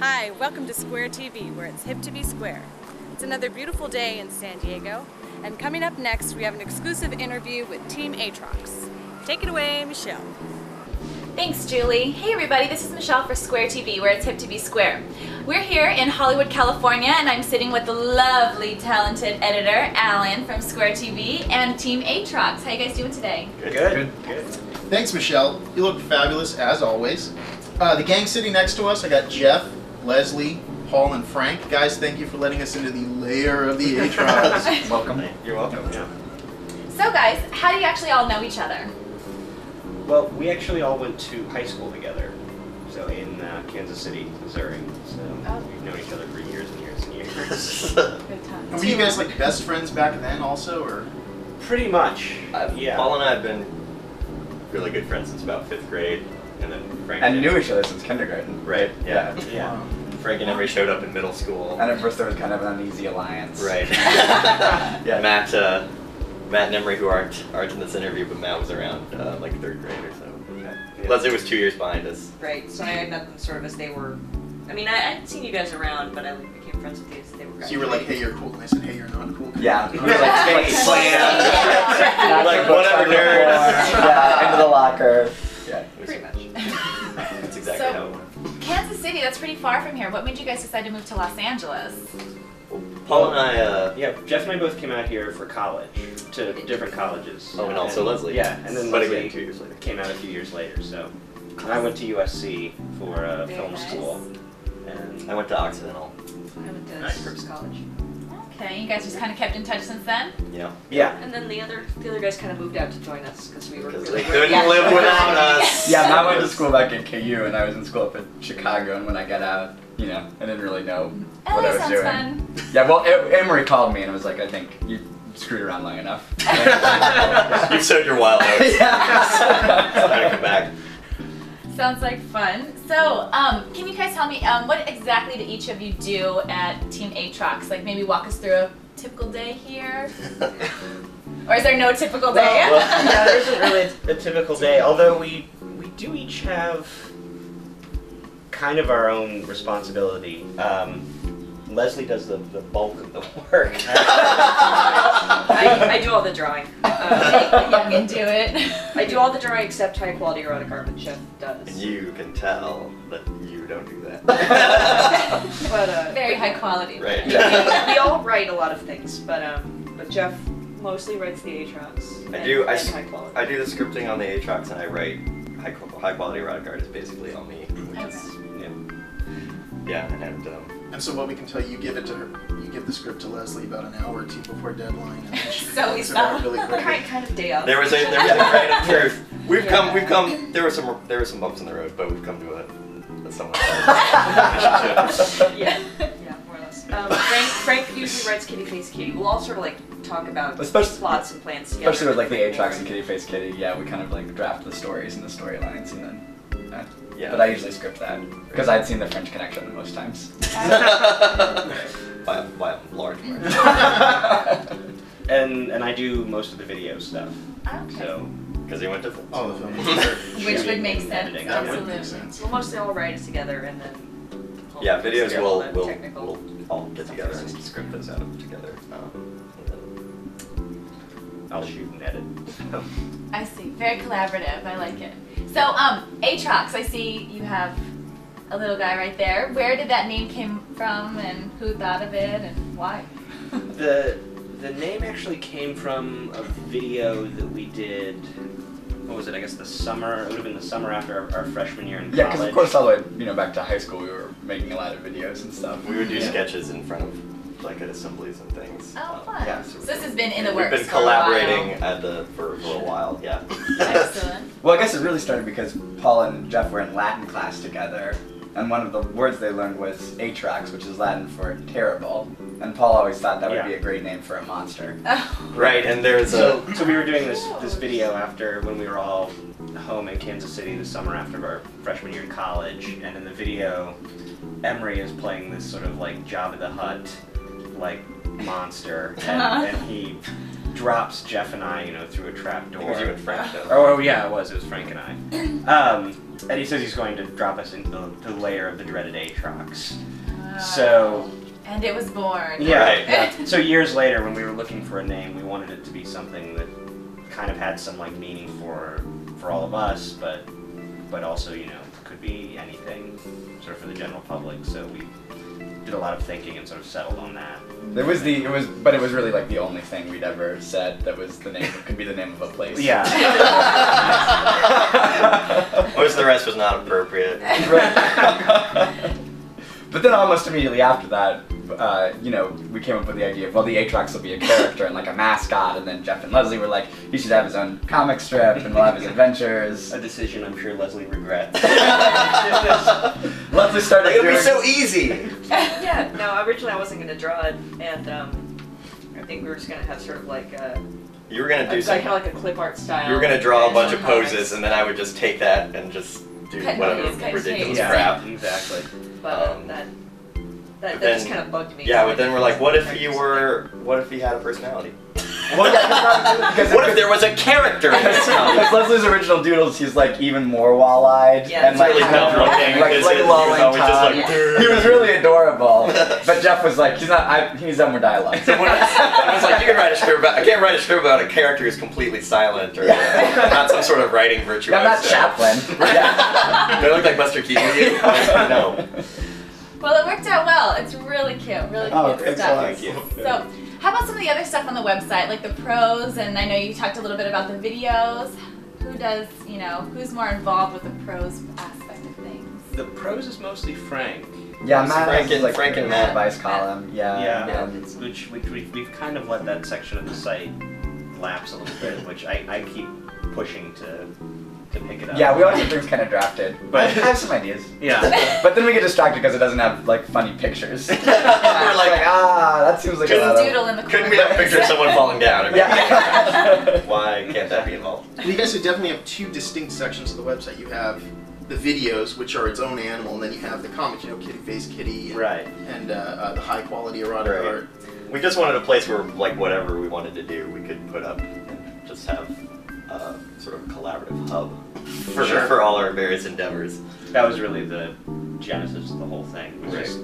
Hi, welcome to Square TV, where it's hip to be square. It's another beautiful day in San Diego, and coming up next we have an exclusive interview with Team Atrox. Take it away, Michelle. Thanks, Julie. Hey everybody, this is Michelle for Square TV, where it's hip to be square. We're here in Hollywood, California, and I'm sitting with the lovely, talented editor, Alan from Square TV, and Team Atrox. How you guys doing today? Good. Thanks, Michelle. You look fabulous, as always. The gang sitting next to us, I got Jeff, Leslie, Paul, and Frank. Guys, thank you for letting us into the lair of the Atrox. Welcome. You're welcome. Yeah. So guys, how do you actually all know each other? Well, we actually all went to high school together, so in Kansas City, Missouri. So we've known each other for years and years and years. Good times. And were you guys like best friends back then also, or? Pretty much. Yeah. Paul and I have been really good friends since about 5th grade, and then Frank And knew each other since kindergarten. Right. Yeah. Yeah. Frank and Emery showed up in middle school. And at first there was kind of an uneasy alliance. Right. Yeah. Matt and Emery, who aren't in this interview, but Matt was around like 3rd grade or so. Yeah. Leslie was 2 years behind us. Right, so I met them sort of as they were, I mean, I'd seen you guys around, but I became friends with you as they were graduating. So you were like, hey, you're cool, and I said, hey, you're not cool. Yeah. We were Like slam. Like whatever, nerds. Yeah, into the locker. Yeah. Pretty much. That's exactly how it went. Kansas City, that's pretty far from here. What made you guys decide to move to Los Angeles? Paul and I, Yeah, Jeff and I both came out here for college, to different colleges. and also Leslie. Yeah, and then But Leslie again, 2 years later. came out a few years later, so. And I went to USC for Very film nice. school. And I went to Occidental. I went to Nice. First College. Okay, you guys just kind of kept in touch since then? Yeah. yeah. And then the other guys kind of moved out to join us because we were Because really they couldn't live without us. Yeah, Matt went to school back at KU and I was in school up in Chicago, and when I got out, you know, I didn't really know what I LA was sounds doing. fun. Yeah, well, Emery called me and I was like, I think you screwed around long enough. You've sowed your wild oats. It's time to come back. Sounds like fun. So, can you guys tell me, what exactly do each of you do at Team Atrox? Like, maybe walk us through a typical day here? Or is there no typical day? Yeah, there isn't really a typical day, although we do each have kind of our own responsibility. Leslie does the bulk of the work. I do all the drawing. Young and do it. I do all the drawing except high quality erotic art, which Jeff does. And you can tell that you don't do that. But, Very high quality. Right. we all write a lot of things, but Jeff mostly writes the Atrox. I do. And high quality. I do the scripting on the Atrox, and I write high quality erotic art is basically all me. Yeah, and And so what we can tell you, give it to her. You give the script to Leslie about an hour or two before deadline, and then she So fills it out really quickly. kind of day of. there was a grain of truth. We've come. There were some bumps in the road, but we've come to a somewhat. Yeah, more or less. Frank usually writes Kitty Face Kitty. We'll all sort of like talk about Especially- plots and plans together. Especially with like the Atrox and Kitty Face Kitty, yeah, we kind of like draft the stories and the storylines and then. Yeah. But I usually script that because I'd seen the French Connection most times. by a large margin. And I do most of the video stuff. Okay. So Because he went to film. Oh, the film. Which would make sense, editing. That would absolutely. make sense. We'll mostly all write it together and then. Yeah, videos figure out all the we'll technical all get stuff. together and script those out together. I'll shoot and edit. I see. Very collaborative. I like it. So, Atrox, I see you have a little guy right there. Where did that name came from, and who thought of it, and why? The name actually came from a video that we did. What was it? I guess the summer. It would have been the summer after our freshman year in college. Yeah, because of course all the way back to high school we were making a lot of videos and stuff. We would do sketches in front of like at assemblies and things. Oh, fun. Yeah, So this has been in the we've works been for a while. collaborating for a little while. Yeah. Excellent. Well, I guess it really started because Paul and Jeff were in Latin class together, and one of the words they learned was Atrox, which is Latin for terrible. And Paul always thought that would be a great name for a monster. Right, and there's So we were doing this video after when we were all home in Kansas City the summer after our freshman year in college, and in the video, Emery is playing this sort of like Jabba the Hutt like monster, and he drops Jeff and I, through a trap door. It was you and Frank, though. Oh yeah, it was Frank and I. And he says he's going to drop us into the lair of the Dreaded Atrox. So... And it was born. Yeah, Right. yeah. So years later, when we were looking for a name, we wanted it to be something that kind of had some like meaning for all of us, but also, you know, could be anything sort of for the general public. So we did a lot of thinking and sort of settled on that. It was really like the only thing we'd ever said that was the name, could be the name of a place. Yeah. Most of the rest was not appropriate. But then almost immediately after that, you know, we came up with the idea of, well, the Atrox will be a character and like a mascot, and then Jeff and Leslie were like, he should have his own comic strip and we'll have his adventures. A decision I'm sure Leslie regrets. Leslie started It'll doing... be so easy. Yeah, no, originally I wasn't going to draw it, and I think we were just going to have sort of like a... You were gonna do like, kind of like a clip art style. You were gonna draw a bunch of comics. poses, and then I would just take that and just do Cut whatever and paste, ridiculous Yeah, crap. exactly. But that but just then- kind of bugged me. Yeah, so but then we're like, what if he had a personality? Well, yeah, because What if there was a character in this comic? Because Leslie's original doodles, he's like even more wall-eyed Yeah, and like really kind of dumb looking, like because he was lolling always just tongue. like, He was really adorable, but Jeff was like, he needs more dialogue. So when I was like, you can write a strip about. I can't write a strip about a character who's completely silent or not some sort of writing virtuoso. I'm not Chaplin. Yeah. Do I look like Buster Keaton to you? No. Well, it worked out well. It's really cute, really Oh, cute thanks stuff. a lot. Thank you. So, how about some of the other stuff on the website, like the pros? And I know you talked a little bit about the videos. Who does, you know, who's more involved with the pros aspect of things? The prose is mostly Frank. Yeah, Matt Frank has and- like Frank and an Matt. advice column. Yeah. Which we've kind of let that section of the site lapse a little bit, which I keep pushing to pick it up. Yeah, we always have things kind of drafted, but I have some ideas. Yeah. But then we get distracted because it doesn't have like funny pictures. We're like, that seems like a lot of... Doodle in the Couldn't we have a picture of someone falling down? I mean, Yeah. why can't that be involved? Well, you guys would definitely have two distinct sections of the website. You have the videos, which are its own animal, and then you have the comics, you know, Kitty Face Kitty, and, Right. and the high quality erotic Right. art. We just wanted a place where, like, whatever we wanted to do, we could put up and just have a sort of collaborative hub for, Sure. for all our various endeavors. That was really the genesis of the whole thing. Was Right. just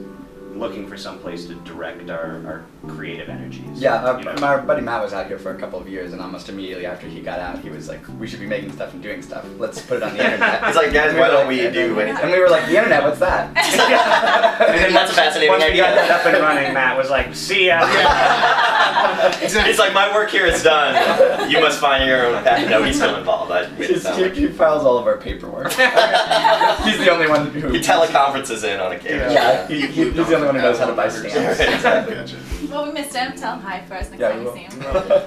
looking for some place to direct our creative energies. Yeah, you know? my buddy Matt was out here for a couple of years, and almost immediately after he got out, he was like, we should be making stuff and doing stuff. Let's put it on the internet. It's like, guys, And we why were don't like- we and do then- anything? And we were like, the internet, what's that? And that's a fascinating Once we got that idea. up and running, Matt was like, "See ya." Exactly. He's like, my work here is done. You must find your own path. No, he's still involved. I made it sound like He files all of our paperwork. He's the only one who... he teleconferences in on occasion. Yeah, he's the only one who knows how to buy stamps. Exactly. Gotcha. Well, we missed him. Tell him hi for us next Yeah, time we you will. see him.